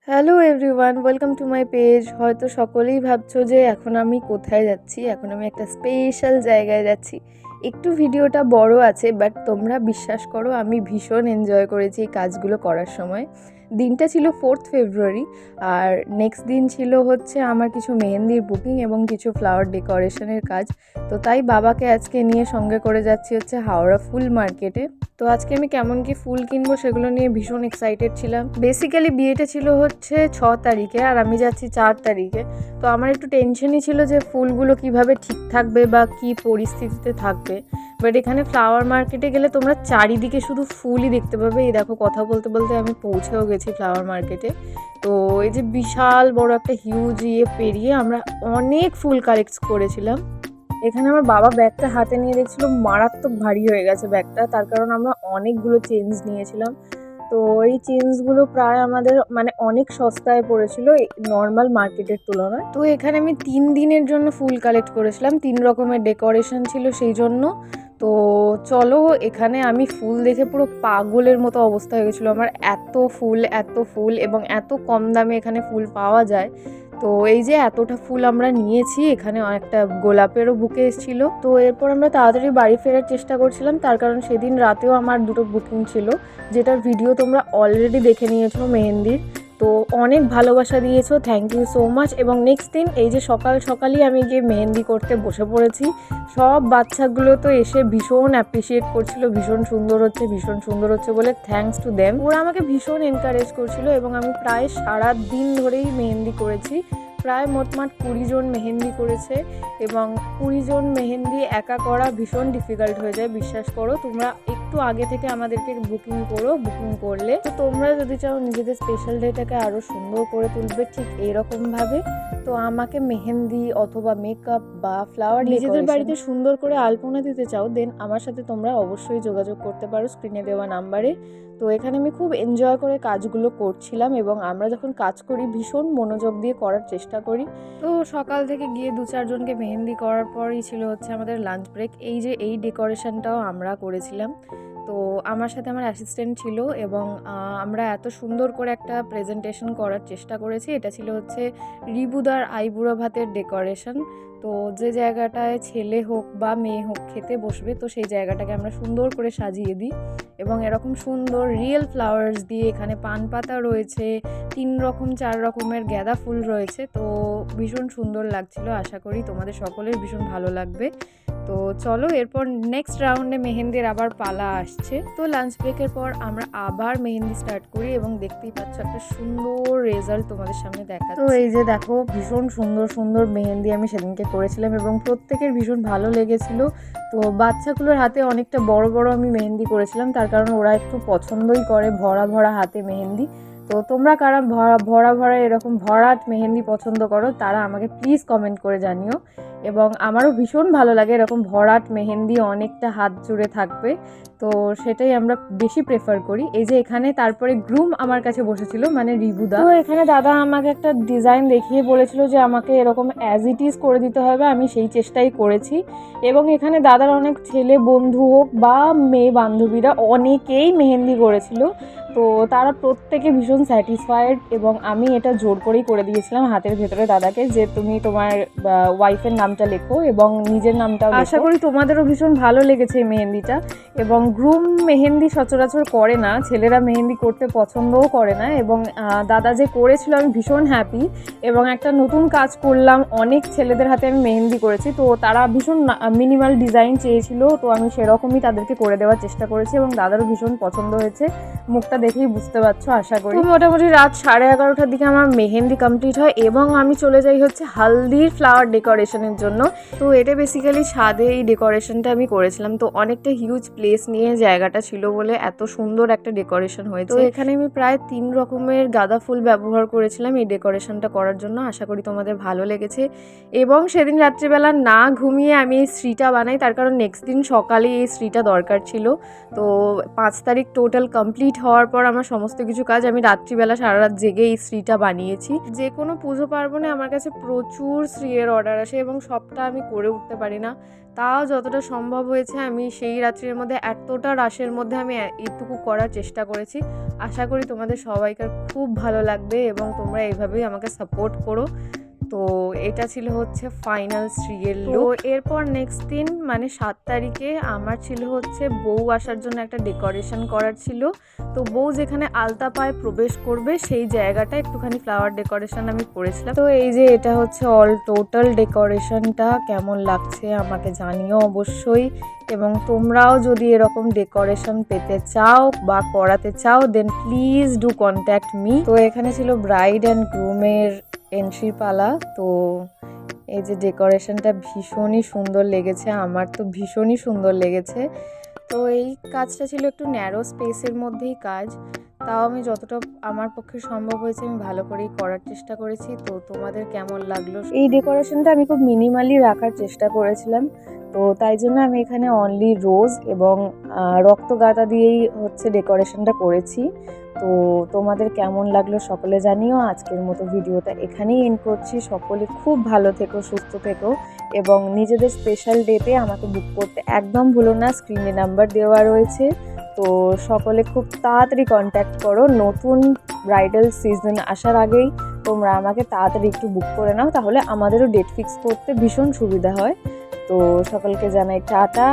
Hello everyone, welcome to my page. হয়তো সকলেই ভাবছো যে এখন আমি কোথায় যাচ্ছি। এখন আমি একটা স্পেশাল জায়গায় যাচ্ছি। একটু ভিডিওটা বড় আছে, বাট তোমরা বিশ্বাস করো আমি ভীষণ এনজয় করেছি এই কাজগুলো করার সময়। দিনটা ছিল 4th ফেব্রুয়ারি, আর নেক্সট দিন ছিল হচ্ছে আমার কিছু মেহেন্দির বুকিং এবং কিছু ফ্লাওয়ার ডেকোরেশনের কাজ। তো তাই বাবাকে আজকে নিয়ে সঙ্গে করে যাচ্ছি হচ্ছে হাওড়া ফুল মার্কেটে। তো আজকে আমি কেমন কি ফুল কিনবো সেগুলো নিয়ে ভীষণ এক্সাইটেড ছিলাম। বেসিক্যালি বিয়েটা ছিল হচ্ছে 6 তারিখে, আর আমি যাচ্ছি 4 তারিখে। তো আমার একটু টেনশনই ছিল যে ফুলগুলো কিভাবে ঠিক থাকবে বা কি পরিস্থিতিতে থাকবে। বাট এখানে ফ্লাওয়ার মার্কেটে গেলে তোমরা চারিদিকে শুধু ফুলই দেখতে পাবে। এই দেখো, কথা বলতে বলতে আমি পৌঁছেও গেছি ফ্লাওয়ার মার্কেটে। তো এই যে বিশাল বড় একটা হিউজ পেরিয়ে আমরা অনেক ফুল কালেক্ট করেছিলাম। এখানে আমার বাবা ব্যাগটা হাতে নিয়ে দেখছিল মারাত্মক ভারী হয়ে গেছে ব্যাগটা, তার কারণ আমরা অনেকগুলো চেঞ্জ নিয়েছিলাম। তো এই চেঞ্জগুলো প্রায় আমাদের অনেক সস্তায় পড়েছিল নর্মাল মার্কেটের তুলনায়। তো এখানে আমি 3 দিনের জন্য ফুল কালেক্ট করেছিলাম, 3 রকমের ডেকোরেশন ছিল সেই জন্য। তো চলো, এখানে আমি ফুল দেখে পুরো পাগলের মতো অবস্থা হয়ে গেছিলো আমার। এত ফুল এবং এত কম দামে এখানে ফুল পাওয়া যায়। তো এই যে এতটা ফুল আমরা নিয়েছি, এখানে একটা গোলাপেরও বুকে এসেছিল। তো এরপর আমরা তাড়াতাড়ি বাড়ি ফেরার চেষ্টা করছিলাম, তার কারণ সেদিন রাতেও আমার 2টো বুকিং ছিল, যেটার ভিডিও তোমরা অলরেডি দেখে নিয়েছো মেহেন্দির। তো অনেক ভালোবাসা দিয়েছো, থ্যাংক ইউ সো মাচ। এবং নেক্সট দিন এই যে সকালই আমি গিয়ে মেহেন্দি করতে বসে পড়েছি। সব বাচ্চাগুলো তো এসে ভীষণ অ্যাপ্রিসিয়েট করছিল, ভীষণ সুন্দর হচ্ছে বলে থ্যাঙ্কস টু দেম। ওরা আমাকে ভীষণ এনকারেজ করছিল এবং আমি প্রায় সারা দিন ধরেই মেহেন্দি করেছি। প্রায় মোটমাট 20 জন মেহেন্দি করেছে, এবং 20 জন মেহেন্দি একা করা ভীষণ ডিফিকাল্ট হয়ে যায়। বিশ্বাস করো, তোমরা একটু আগে থেকে আমাদেরকে বুকিং করলে তো তোমরা যদি চাও নিজেদের স্পেশাল ডেটাকে আরও সুন্দর করে তুলবে ঠিক এইরকমভাবে, তো আমাকে মেহেন্দি অথবা মেকআপ বা ফ্লাওয়ার নিজেদের বাড়িতে সুন্দর করে আলপনা দিতে চাও, দেন আমার সাথে তোমরা অবশ্যই যোগাযোগ করতে পারো স্ক্রিনে দেওয়া নাম্বারে। তো এখানে আমি খুব এনজয় করে কাজগুলো করছিলাম, এবং আমরা যখন কাজ করি ভীষণ মনোযোগ দিয়ে করার চেষ্টা করি। তো সকাল থেকে গিয়ে 2-4 জনকে মেহেন্দি করার পরই ছিল হচ্ছে আমাদের লাঞ্চ ব্রেক। এই যে এই ডেকোরেশনটাও আমরা করেছিলাম। তো আমার সাথে আমার অ্যাসিস্ট্যান্ট ছিল, এবং আমরা এত সুন্দর করে একটা প্রেজেন্টেশন করার চেষ্টা করেছি। এটা ছিল হচ্ছে রিবুদার আইবুড়ো ভাতের ডেকোরেশন। তো যে জায়গাটায় ছেলে হোক বা মেয়ে হোক খেতে বসবে, তো সেই জায়গাটাকে আমরা সুন্দর করে সাজিয়ে দিই, এবং এরকম সুন্দর রিয়েল ফ্লাওয়ার্স দিয়ে এখানে পান পাতা রয়েছে, 4 রকমের গাঁদা ফুল রয়েছে। তো ভীষণ সুন্দর লাগছিল, আশা করি তোমাদের সকলের ভীষণ ভালো লাগবে। তো চলো, এরপর নেক্সট রাউন্ডে মেহেন্দির আবার পালা আসছে। তো লাঞ্চ ব্রেকের পর আমরা আবার মেহেন্দি স্টার্ট করি, এবং দেখতেই পাচ্ছ একটা সুন্দর রেজাল্ট তোমাদের সামনে দেখাচ্ছি। তো এই যে দেখো, ভীষণ সুন্দর মেহেন্দি আমি সেদিনকে করেছিলাম, এবং প্রত্যেকের ভীষণ ভালো লেগেছিল। তো বাচ্চাগুলোর হাতে অনেকটা বড় আমি মেহেন্দি করেছিলাম, তার কারণ ওরা একটু পছন্দই করে ভরা হাতে মেহেন্দি। তো তোমরা কারা ভরা এরকম ভরাট মেহেন্দি পছন্দ করো, তারা আমাকে প্লিজ কমেন্ট করে জানিও। এবং আমারও ভীষণ ভালো লাগে এরকম ভরাট মেহেন্দি অনেকটা হাত জুড়ে থাকবে, তো সেটাই আমরা বেশি প্রেফার করি। এই যে এখানে তারপরে গ্রুম আমার কাছে বসেছিল, মানে রিবুদা। তো এখানে দাদা আমাকে একটা ডিজাইন দেখিয়ে বলেছিল যে আমাকে এরকম অ্যাজ ইট ইজ করে দিতে হবে, আমি সেই চেষ্টাই করেছি। এবং এখানে দাদার অনেক ছেলে বন্ধু হোক বা মেয়ে বান্ধবীরা অনেকেই মেহেন্দি করেছিল। তো তারা প্রত্যেকে ভীষণ স্যাটিসফাইড, এবং আমি এটা জোর করেই করে দিয়েছিলাম হাতের ভেতরে দাদাকে, যে তুমি তোমার ওয়াইফের নামটা লেখো এবং নিজের নামটাও। আশা করি তোমাদেরও ভীষণ ভালো লেগেছে এই মেহেন্দিটা। এবং গ্রুম মেহেন্দি সচরাচর করে না, ছেলেরা মেহেন্দি করতে পছন্দও করে না, এবং দাদা যে করেছিল আমি ভীষণ হ্যাপি। এবং একটা নতুন কাজ করলাম, অনেক ছেলেদের হাতে আমি মেহেন্দি করেছি, তো তারা ভীষণ মিনিমাল ডিজাইন চেয়েছিল, তো আমি সেরকমই তাদেরকে করে দেওয়ার চেষ্টা করেছি, এবং দাদারও ভীষণ পছন্দ হয়েছে। মুখটা দেখেই বুঝতে পারছো আশা করি। মোটামুটি রাত 11:30টার দিকে আমার মেহেন্দি কমপ্লিট হয়, এবং আমি চলে যাই হচ্ছে হালদির ফ্লাওয়ার ডেকোরেশনের জন্য। তো এটা বেসিক্যালি ছাদে এই ডেকোরেশনটা আমি করেছিলাম। তো অনেকটা হিউজ প্লেস নিয়ে জায়গাটা ছিল বলে এত সুন্দর একটা ডেকোরেশন হয়েছে। তো এখানে আমি প্রায় 3 রকমের গাঁদা ফুল ব্যবহার করেছিলাম এই ডেকোরেশনটা করার জন্য। আশা করি তোমাদের ভালো লেগেছে। এবং সেদিন রাত্রিবেলা না ঘুমিয়ে আমি এই শ্রীটা বানাই, তার কারণ নেক্সট দিন সকালে এই শ্রীটা দরকার ছিল। তো 5 তারিখ টোটাল কমপ্লিট হওয়ার পর আমার সমস্ত কিছু কাজ আমি রাত্রিবেলা সারা রাত জেগে এই শ্রীটা বানিয়েছি। যে কোনো পুজো পার্বণে আমার কাছে প্রচুর শ্রীয়ের অর্ডার আসে এবং সবটা আমি করে উঠতে পারি না। তাও যতটা সম্ভব হয়েছে আমি সেই রাত্রির মধ্যে এতটা রাশের মধ্যে আমি এইটুকু করার চেষ্টা করেছি। আশা করি তোমাদের সবাইকার খুব ভালো লাগবে এবং তোমরা এইভাবেই আমাকে সাপোর্ট করো। তো এটা ছিল হচ্ছে ফাইনাল শ্রীয়ের লুক। এরপর নেক্সট দিন মানে 7 তারিখে আমার ছিল হচ্ছে বউ আসার জন্য একটা ডেকোরেশন করার ছিল। তো বউ যেখানে আলতা পায়ে প্রবেশ করবে সেই জায়গাটা একটুখানি ফ্লাওয়ার ডেকোরেশন আমি করেছিলাম। তো এই যে এটা হচ্ছে অল টোটাল ডেকোরেশনটা কেমন লাগছে আমাকে জানিও অবশ্যই। এবং তোমরাও যদি এরকম ডেকোরেশন পেতে চাও বা করাতে চাও দেন প্লিজ ডু কন্ট্যাক্ট মি। তো এখানে ছিল ব্রাইড অ্যান্ড গ্রুমের এন্ট্রি পালা। তো এই যে ডেকোরেশনটা ভীষণই সুন্দর লেগেছে, আমার তো ভীষণই সুন্দর লেগেছে। তো এই কাজটা ছিল একটু ন্যারো স্পেসের মধ্যেই কাজ, তাও আমি যতটা আমার পক্ষে সম্ভব হয়েছে আমি ভালো করেই করার চেষ্টা করেছি। তো তোমাদের কেমন লাগলো? এই ডেকোরেশনটা আমি খুব মিনিমালি রাখার চেষ্টা করেছিলাম। তো তাই জন্য আমি এখানে অনলি রোজ এবং রক্তগাঁদা দিয়েই হচ্ছে ডেকোরেশনটা করেছি। তো তোমাদের কেমন লাগলো সকলে জানিও। আজকের মতো ভিডিওটা এখানেই এন্ড করছি। সকলে খুব ভালো থেকো, সুস্থ থেকো এবং নিজেদের স্পেশাল ডেতে আমাকে বুক করতে একদম ভুলো না, স্ক্রিনে নাম্বার দেওয়া রয়েছে। তো সকলে খুব তাড়াতাড়ি কন্ট্যাক্ট করো। নতুন ব্রাইডাল সিজন আসার আগেই তোমরা আমাকে তাড়াতাড়ি একটু বুক করে নাও, তাহলে আমাদেরও ডেট ফিক্স করতে ভীষণ সুবিধা হয়। তো সকলকে জানাই টাটা।